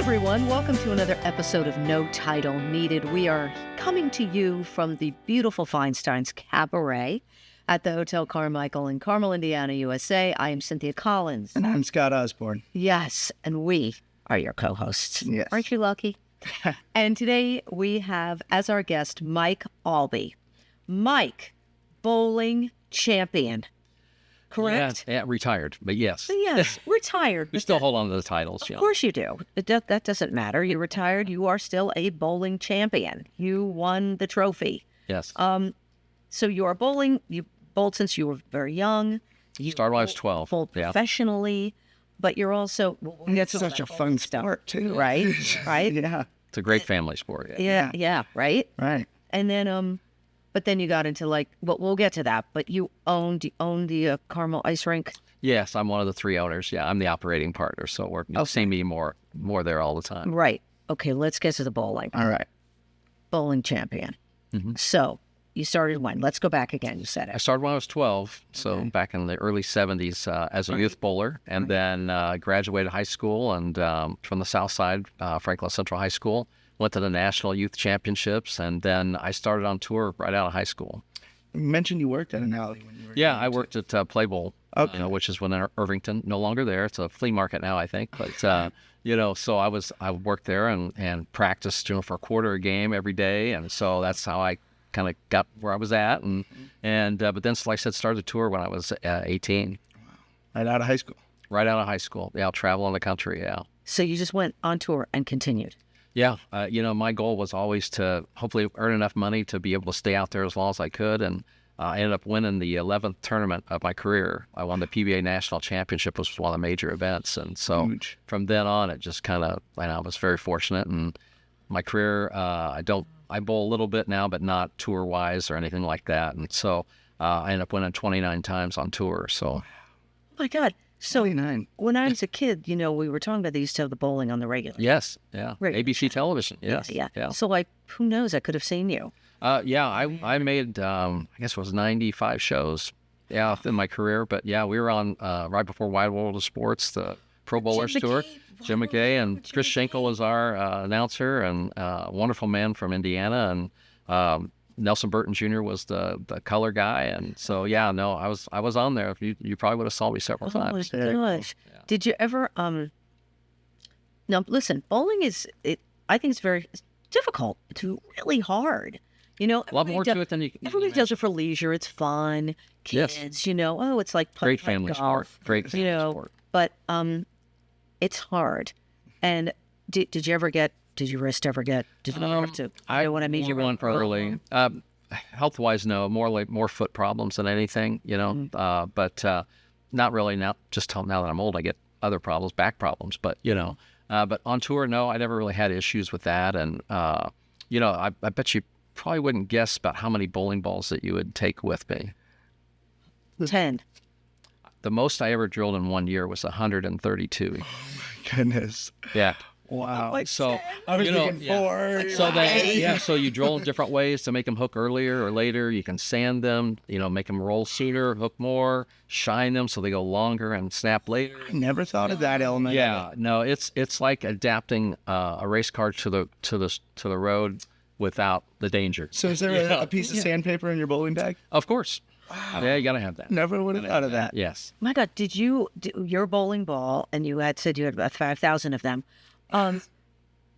everyone, welcome to another episode of No Title Needed. We are coming to you from the beautiful Feinstein's Cabaret at the Hotel Carmichael in Carmel, Indiana, USA. I am Cynthia Collins. And I'm Scott Osborne. Yes, and we are your co-hosts. Yes. Aren't you lucky? And today we have as our guest Mike Aulby. Mike, bowling champion. Correct? Yeah, retired, but yes. Yes, retired. We still hold on to the titles. Of course you do. That doesn't matter. You're retired. You are still a bowling champion. You won the trophy. Yes. So you are bowling. You bowled since you were very young. You started when I was 12. Bowled professionally, but you're also... It's such a fun sport, too. Right? Right? Yeah. It's a great family sport. Yeah, right? Right. And then... But then you got into we'll get to that. But you own the Carmel ice rink. Yes, I'm one of the three owners. Yeah, I'm the operating partner. So you'll see me more there all the time. Right. Okay, let's get to the bowling. All right. Bowling champion. Mm-hmm. So you started when? Let's go back again. You said it. I started when I was 12. So back in the early 70s as a youth bowler, and then graduated high school and from the South Side, Franklin Central High School. Went to the National Youth Championships, and then I started on tour right out of high school. You mentioned you worked at an alley when you were... Yeah, I worked at Play Bowl, which is when Irvington, no longer there. It's a flea market now, I think. But, so I worked there and practiced, for a quarter a game every day. And so that's how I kind of got where I was at. But then, like I said, started the tour when I was 18. Wow. Right out of high school? Right out of high school. Yeah, traveling the country, yeah. So you just went on tour and continued? Yeah, my goal was always to hopefully earn enough money to be able to stay out there as long as I could, and I ended up winning the 11th tournament of my career. I won the PBA National Championship, which was one of the major events, and so from then on, it just kind of, I was very fortunate, and my career, I bowl a little bit now, but not tour-wise or anything like that, and so I ended up winning 29 times on tour, so. Oh my God. So 29. When I was a kid, we were talking about they used to have the bowling on the regular. Yes, yeah. Right. ABC television, yes. Yeah. So who knows? I could have seen you. I made, I guess it was 95 shows, in my career. But yeah, we were on right before Wide World of Sports, the Pro Bowlers Tour. Jim McKay and Chris Schenkel was our announcer, and a wonderful man from Indiana, and Nelson Burton Jr. was the color guy, and so I was on there. You probably would have saw me several times. Oh my gosh! Yeah. Did you ever? Now listen, bowling I think it's very difficult. It's really hard. A lot more to it than you. Everybody does it for leisure. It's fun. Kids, yes. It's like great family golf. Sport. Great family sport. But it's hard. And did you ever get? Did your wrist ever get? Did you have to? I went early. Health-wise, no. More foot problems than anything, But not really now. Just now that I'm old, I get other problems, back problems. But but on tour, no, I never really had issues with that. And I bet you probably wouldn't guess about how many bowling balls that you would take with me. 10. The most I ever drilled in 1 year was 132. Oh my goodness. Yeah. Wow. So I was thinking 4. So you drill them different ways to make them hook earlier or later. You can sand them, make them roll sooner, hook more, shine them so they go longer and snap later. I never thought of that element. Yeah, no, it's like adapting a race car to the road without the danger. So is there a piece of sandpaper in your bowling bag? Of course. Wow. Yeah, you got to have that. Never would have thought of that. Yes. My God, did your bowling ball, and you had said you had about 5,000 of them.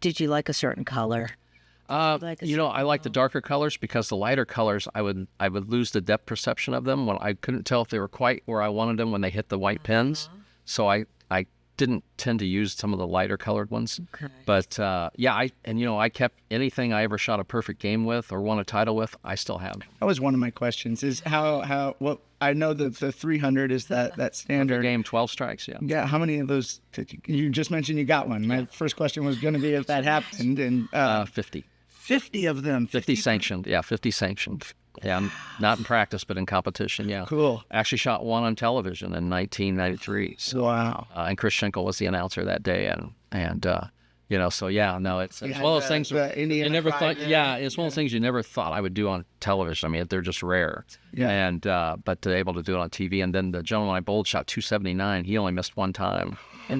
Did you like a certain color? I like the darker colors because the lighter colors, I would lose the depth perception of them when I couldn't tell if they were quite where I wanted them when they hit the white pins. So I didn't tend to use some of the lighter colored ones. Okay. But I kept anything I ever shot a perfect game with or won a title with, I still have. That was one of my questions. Is how I know that the 300 is that standard perfect game, 12 strikes. Yeah. Yeah. How many of those? You just mentioned you got one. My first question was going to be if that happened. And 50. 50 of them. 50 sanctioned. Yeah, 50 sanctioned. Yeah, not in practice, but in competition, yeah. Cool. Actually shot one on television in 1993. So, wow. And Chris Schenkel was the announcer that day, and So yeah, no, it's one of those things you never thought. Yeah, it's one of those things you never thought I would do on television. I mean, they're just rare. Yeah. And but to be able to do it on TV, and then the gentleman I bowled shot 279. He only missed one time,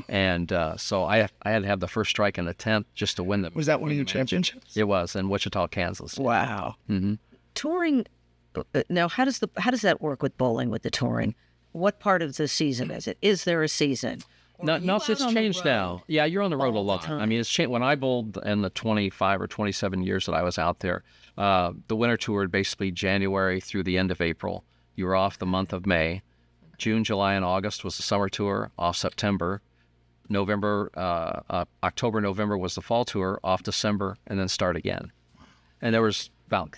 and so I had to have the first strike in the 10th just to win the. Was that one of your championships? It was in Wichita, Kansas. Wow. Mm-hmm. Touring. Now, how does that work with bowling with the touring? What part of the season is it? Is there a season? No, it's changed now. Yeah, you're on the road a lot. I mean, it's changed. When I bowled in the 25 or 27 years that I was out there, the winter tour basically January through the end of April. You were off the month of May. June, July, and August was the summer tour, off September. October, November was the fall tour, off December, and then start again. And there was about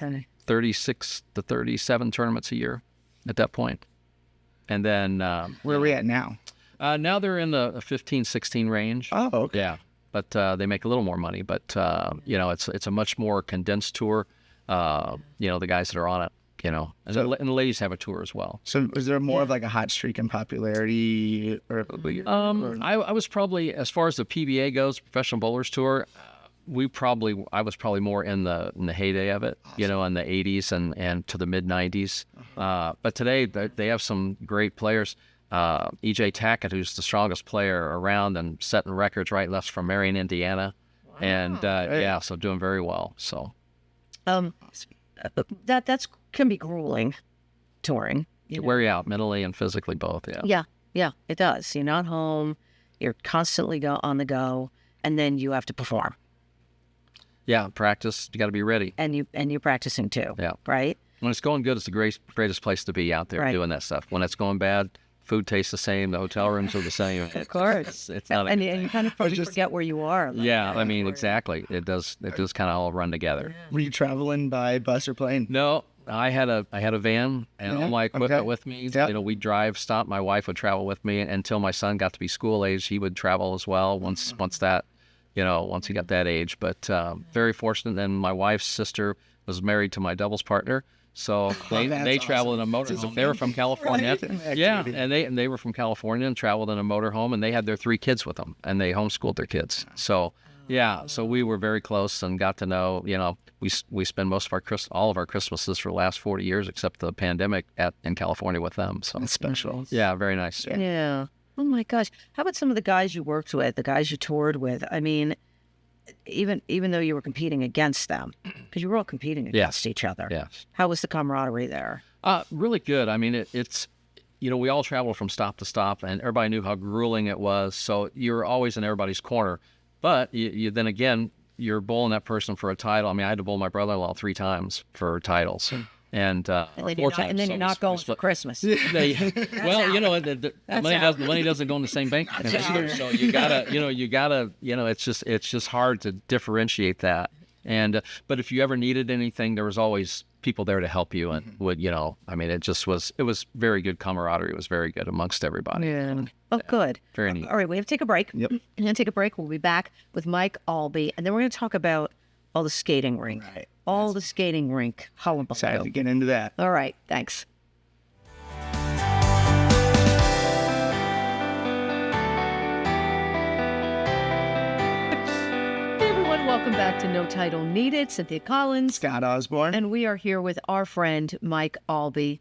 36 to 37 tournaments a year at that point. And then... where are we at now? Now they're in the 15, 16 range. Oh, okay. Yeah, but they make a little more money. But it's a much more condensed tour. The guys that are on it, and the ladies have a tour as well. So, is there more of like a hot streak in popularity? I was probably, as far as the PBA goes, Professional Bowlers Tour. I was probably more in the heyday of it, in the 80s and to the mid 90s. But today they have some great players. E.J. Tackett, who's the strongest player around and setting records right and left from Marion, Indiana. Wow. And so doing very well. So that's can be grueling, touring. It wear you out mentally and physically both. Yeah, it does. You're not home. You're constantly on the go, and then you have to perform. Yeah, practice. You got to be ready. And you're practicing too. Yeah. Right. When it's going good, it's the greatest place to be out there doing that stuff. When it's going bad, food tastes the same. The hotel rooms are the same. Of course. It's not. And you kind of forget where you are. I mean, exactly. It does kind of all run together. Yeah. Were you traveling by bus or plane? No, I had a van and all my equipment with me. Yep. We'd drive, stop. My wife would travel with me until my son got to be school age. He would travel as well once he got that age. But very fortunate. And my wife's sister was married to my doubles partner. So they traveled in a motorhome. They were from California. Yeah, and they were from California and traveled in a motorhome, and they had their 3 kids with them, and they homeschooled their kids. So so we were very close and got to know. We spend most of all of our Christmases for the last 40 years, except the pandemic, in California with them. So it's special. Yeah, very nice. Yeah. Oh my gosh. How about some of the guys you worked with, the guys you toured with? I mean, even though you were competing against them, because you were all competing against each other. Yes. How was the camaraderie there? Really good. I mean, it's we all traveled from stop to stop, and everybody knew how grueling it was. So you're always in everybody's corner. But you then again, you're bowling that person for a title. I mean, I had to bowl my brother-in-law 3 times for titles. And 4 times. And then you're not going for Christmas. Well, the money doesn't go in the same bank. So you gotta, it's just hard to differentiate that. And but if you ever needed anything, there was always people there to help you, and it was very good camaraderie. It was very good amongst everybody. Yeah. Oh, good. Very neat. All right, we have to take a break. Yep. We're going to take a break. We'll be back with Mike Aulby, and then we're going to talk about all the skating rink. Right. All the skating rink. Hullabaloo. Excited to get into that. All right. Thanks. Hey, everyone. Welcome back to No Title Needed. Cynthia Collins. Scott Osborne. And we are here with our friend, Mike Aulby,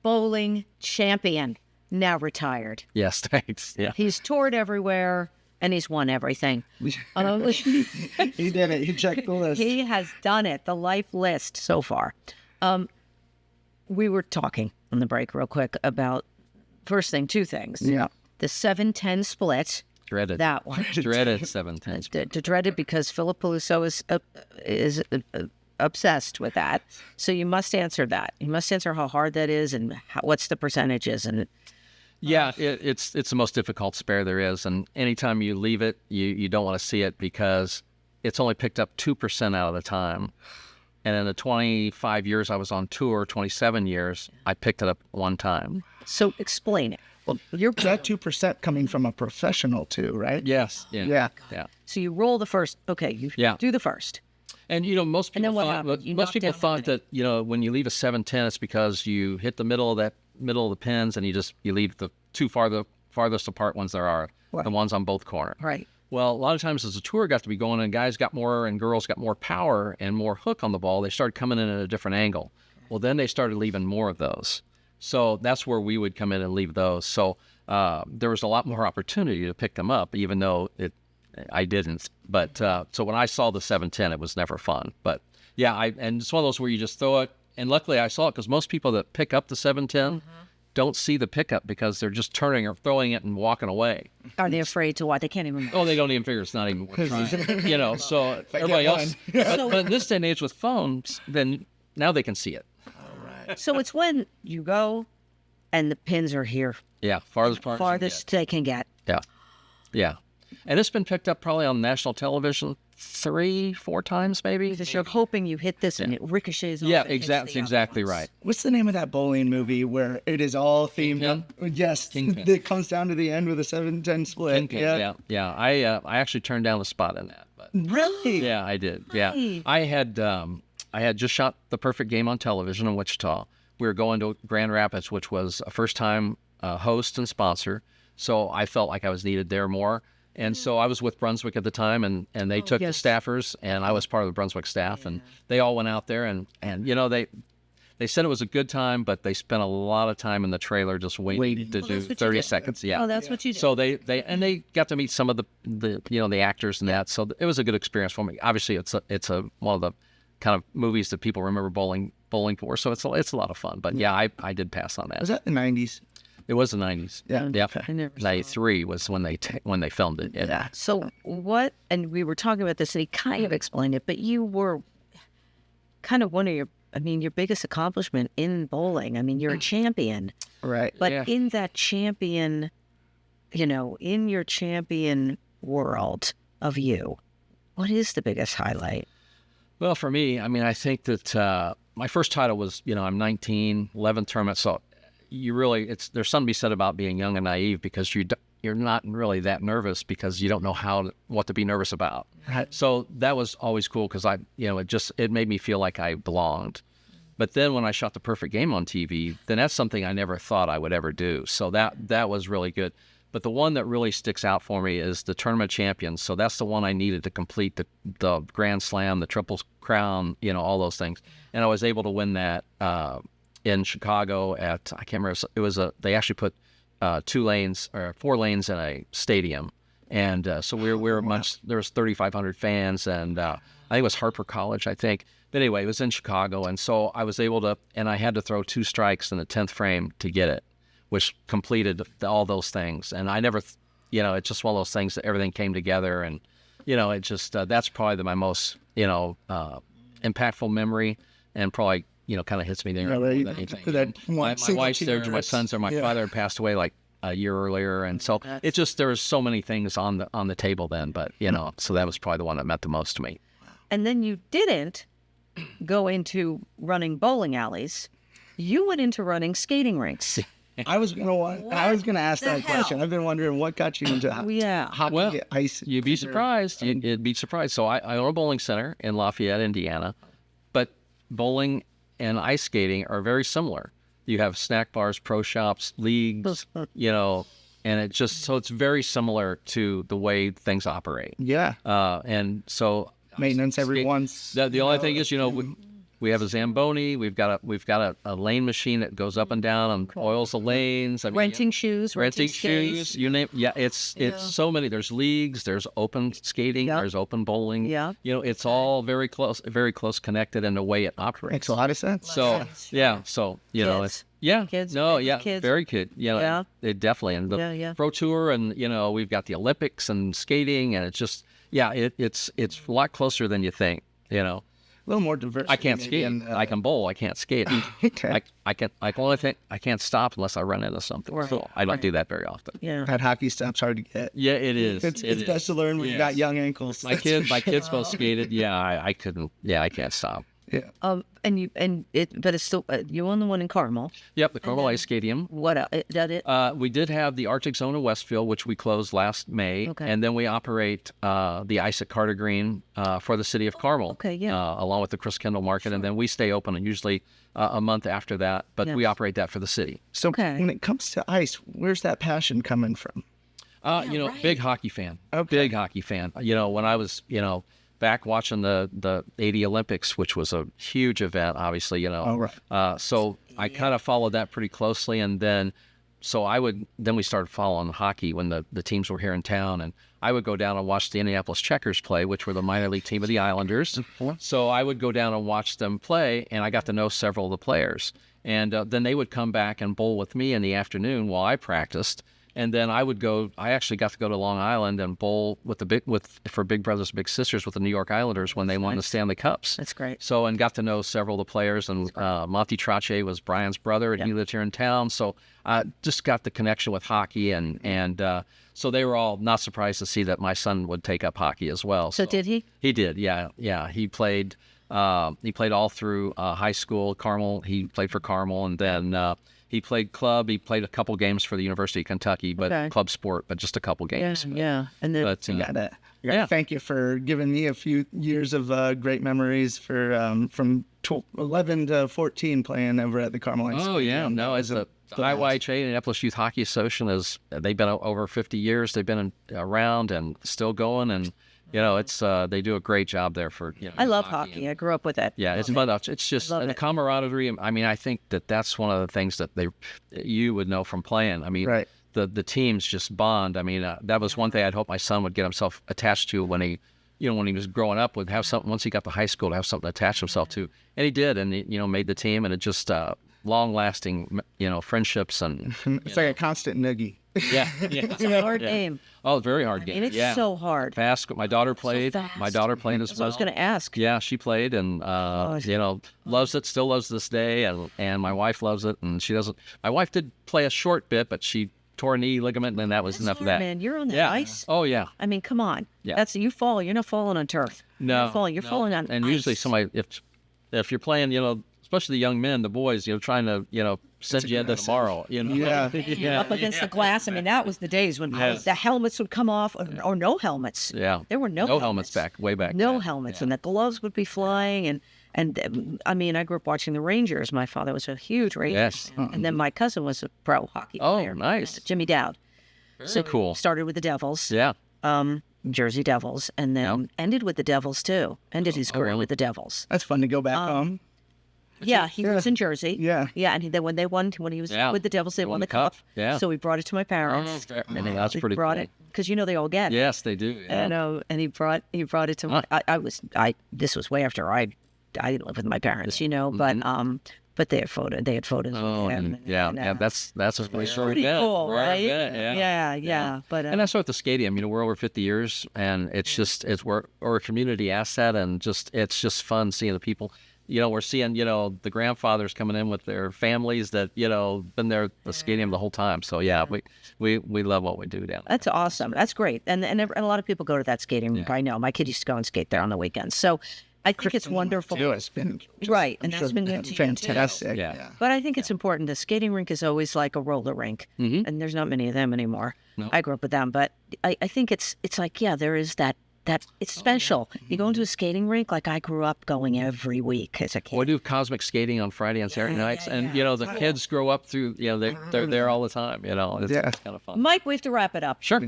bowling champion, now retired. Yes, thanks. Yeah. He's toured everywhere. And he's won everything. He did it. He checked the list. He has done it, the life list so far. We were talking on the break real quick about, first thing, 2 things. Yeah. The 7-10 split. Dreaded. That one. Dreaded 7-10. Dreaded because Philip Peluso is obsessed with that. So you must answer that. You must answer how hard that is and what's the percentages. And yeah, it's the most difficult spare there is, and anytime you leave it, you don't want to see it because it's only picked up 2% out of the time. And in the 25 years I was on tour, 27 years, I picked it up 1 time. So explain it. Well, you're that 2% coming from a professional too, right? Yes. Yeah. So you roll the first. Okay, you do the first. And most people thought that when you leave a 7-10, it's because you hit the middle of the pins and you leave the 2 farthest apart ones there are, the ones on both corners. Right. Well, a lot of times as the tour got to be going and guys got more and girls got more power and more hook on the ball, they started coming in at a different angle. Well, then they started leaving more of those. So that's where we would come in and leave those. So there was a lot more opportunity to pick them up, even though I didn't. But so when I saw the 710, it was never fun. But yeah, and it's one of those where you just throw it. And luckily I saw it because most people that pick up the 710 don't see the pickup because they're just turning or throwing it and walking away. Are they afraid to what? They can't even. Oh, they don't even figure it's not even worth trying. So everybody else. But in this day and age with phones, then now they can see it. So it's when you go and the pins are here. Yeah, farthest they can get. Yeah. And it's been picked up probably on national television 3-4 times maybe. Because you're hoping you hit this and it ricochets off. Yeah, and hits the exactly other ones. right. What's the name of that bowling movie where it is all themed up? Yes, Kingpin. it comes down to the end with a 7-10 split. Yeah. I actually turned down the spot in that. But Really? yeah, I did. Yeah, I had just shot the perfect game on television in Wichita. We were going to Grand Rapids, which was a first-time host and sponsor. So I felt like I was needed there more. And so I was with Brunswick at the time, and they took the staffers, and I was part of the Brunswick staff, and they all went out there, and they said it was a good time, but they spent a lot of time in the trailer just waiting to do 30 seconds. Yeah. Oh, that's what you did. So they got to meet some of the actors and that. So it was a good experience for me. Obviously, it's one of the kind of movies that people remember bowling for. So it's a lot of fun. But yeah, I did pass on that. Was that the 90s? It was the 90s. Yeah. I never saw 93 was when they filmed it. Yeah. So what, and we were talking about this, and he kind of explained it, but you were kind of one of your biggest accomplishment in bowling. I mean, you're a champion. Right. But in that champion, in your champion world of you, what is the biggest highlight? Well, for me, I think that my first title was, I'm 19, 11 tournaments, so there's something to be said about being young and naive because you're not really that nervous because you don't know what to be nervous about. Right. So that was always cool because it made me feel like I belonged. But then when I shot the perfect game on TV, then that's something I never thought I would ever do. So that was really good. But the one that really sticks out for me is the tournament champions. So that's the one I needed to complete the Grand Slam, the Triple Crown, all those things. And I was able to win that in Chicago I can't remember. They actually put 4 lanes in a stadium. And so we were there was 3,500 fans, and I think it was Harper College, I think. But anyway, it was in Chicago, and so I was able to, and I had to throw 2 strikes in the 10th frame to get it, which completed all those things. And I never, it's just one of those things that everything came together, and it just that's probably my most impactful memory, and probably kind of hits me there. My wife's there, my sons there, my father had passed away like a year earlier, and so it's just there was so many things on the table then, but so that was probably the one that meant the most to me. And then you didn't go into running bowling alleys. You went into running skating rinks. I was gonna ask that question. I've been wondering what got you into hockey, ice. You'd be surprised. You'd be surprised. So I own a bowling center in Lafayette, Indiana, but bowling and ice skating are very similar. You have snack bars, pro shops, leagues, and it's very similar to the way things operate. Yeah. And so maintenance every once. The only thing is, we have a Zamboni. We've got a lane machine that goes up and down and oils the lanes. Renting shoes. You name. Yeah, it's so many. There's leagues. There's open skating. There's open bowling. Yeah. It's all very close connected in the way it operates. Makes a lot of sense. So yeah. So kids. Kids. No, yeah, kids. Very good. It definitely, and the Pro Tour, and we've got the Olympics and skating, and it's just it's a lot closer than you think. A little more diverse. I can't skate. I can bowl. I can't skate. Okay. I only think I can't stop unless I run into something. Right. So I don't do that very often. Yeah. That hockey stop's hard to get. Yeah, it is. It's best to learn when you got young ankles. My kids both skated. Yeah, I couldn't. Yeah, I can't stop. Yeah. But it's still you own the one in Carmel. Yep, the Carmel Ice Skadium. What else? That it? We did have the Arctic Zone in Westfield, which we closed last May, and then we operate the ice at Carter Green for the city of Carmel. Okay, yeah. Along with the Chris Kendall Market, and then we stay open usually a month after that, but we operate that for the city. So when it comes to ice, where's that passion coming from? Big hockey fan. Okay. Big hockey fan. When I was, back watching the 80 Olympics, which was a huge event, obviously, Oh, right. So I kind of followed that pretty closely. And then, then we started following hockey when the teams were here in town. And I would go down and watch the Indianapolis Checkers play, which were the minor league team of the Islanders. So I would go down and watch them play, and I got to know several of the players. And then they would come back and bowl with me in the afternoon while I practiced. And then I actually got to go to Long Island and bowl for Big Brothers Big Sisters with the New York Islanders when they won the Stanley Cups. That's great. So, and got to know several of the players, and Monty Trache was Brian's brother, and he lived here in town. So I just got the connection with hockey, and so they were all not surprised to see that my son would take up hockey as well. So did he? He did, yeah. He played all through high school. Carmel, he played for Carmel, and then he played club. He played a couple games for the University of Kentucky, but club sport, but just a couple games. Yeah. And then I gotta thank you for giving me a few years of great memories from 11 to 14 playing over at the Carmel. Oh yeah, no, as the IYHA, Indianapolis Youth Hockey Association, they've been over 50 years. They've been around and still going, and it's they do a great job there for. I love hockey. I grew up with it. Yeah, it's fun. It's just the camaraderie. I mean, I think that's one of the things that you would know from playing. I mean, right. The teams just bond. I mean, that was one thing I'd hope my son would get himself attached to when he was growing up, would have something once he got to high school to have something to attach himself to, and he did, and he, made the team, and it just long-lasting, friendships, and it's like a constant noogie. Yeah. It's a hard game. Oh, very hard game. And it's so hard. Fast. My daughter played. My daughter played as well. I was going to ask. Yeah, she played, and loves it. Still loves this day, and my wife loves it, and she doesn't. My wife did play a short bit, but she tore a knee ligament, and that was enough of that. Man, you're on the ice. Oh yeah. I mean, come on. Yeah. You fall. You're not falling on turf. No. You're falling on and ice. Usually somebody, if you're playing, especially the young men, the boys, trying to, send you into tomorrow, Yeah. Up against the glass. I mean, that was the days when the helmets would come off, or no helmets. Yeah. There were no helmets way back. No helmets, and the gloves would be flying, and I mean, I grew up watching the Rangers. My father was a huge Rangers fan, and then my cousin was a pro hockey player. Oh, nice. Jimmy Dowd. So cool. Started with the Devils. Yeah. Jersey Devils, and then ended with the Devils too. Ended his career really? with the Devils. That's fun to go back home. Yeah, he was in Jersey. Yeah. Yeah, and then when he was with the Devils, they won the cup. Yeah. So we brought it to my parents. And that's We pretty brought cool. it because they all get it. Yes, they do. Yeah. And he brought it to my. This was way after I didn't live with my parents, but they had photos. Oh, of him. That's a pretty cool, right? Yeah. But and that's what the Skadium. We're over 50 years, and we're a community asset, and it's just fun seeing the people. We're seeing the grandfathers coming in with their families that been there at the Skadium the whole time. So we love what we do down there. That's awesome. That's great. And a lot of people go to that skating rink. I know my kid used to go and skate there on the weekends. So I think it's wonderful. It's been Right, and that's been good to you, too. fantastic. Yeah. But I think it's important. The skating rink is always like a roller rink, and there's not many of them anymore. No. I grew up with them, but I think it's like, there is that it's special. You go into a skating rink, like I grew up going every week as a kid. We do cosmic skating on Friday and Saturday nights, and the kids grow up through. They're there all the time. It's kind of fun. Mike, we have to wrap it up. Sure.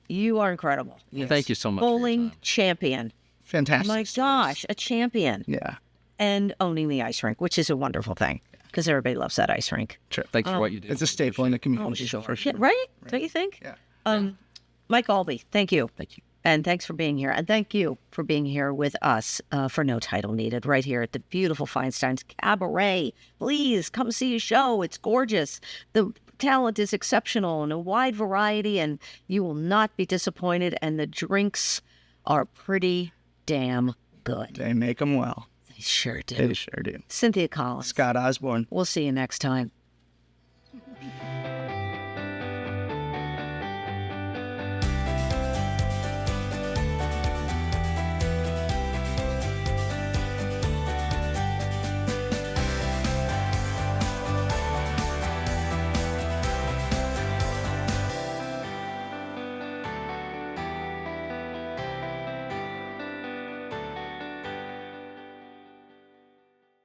You are incredible. Yes. Thank you so much. for your Bowling time. champion. Fantastic. My gosh, a champion. Yeah. And owning the ice rink, which is a wonderful thing because everybody loves that ice rink. Sure. Thanks for what you do. It's a staple in the community. For sure. Yeah, right? Don't you think? Yeah. Mike Aulby, thank you. Thank you. And thanks for being here. And thank you for being here with us for No Title Needed, right here at the beautiful Feinstein's Cabaret. Please come see a show. It's gorgeous. The talent is exceptional and a wide variety, and you will not be disappointed. And the drinks are pretty damn good. They make them well. They sure do. They sure do. Cynthia Collins. Scott Osborne. We'll see you next time.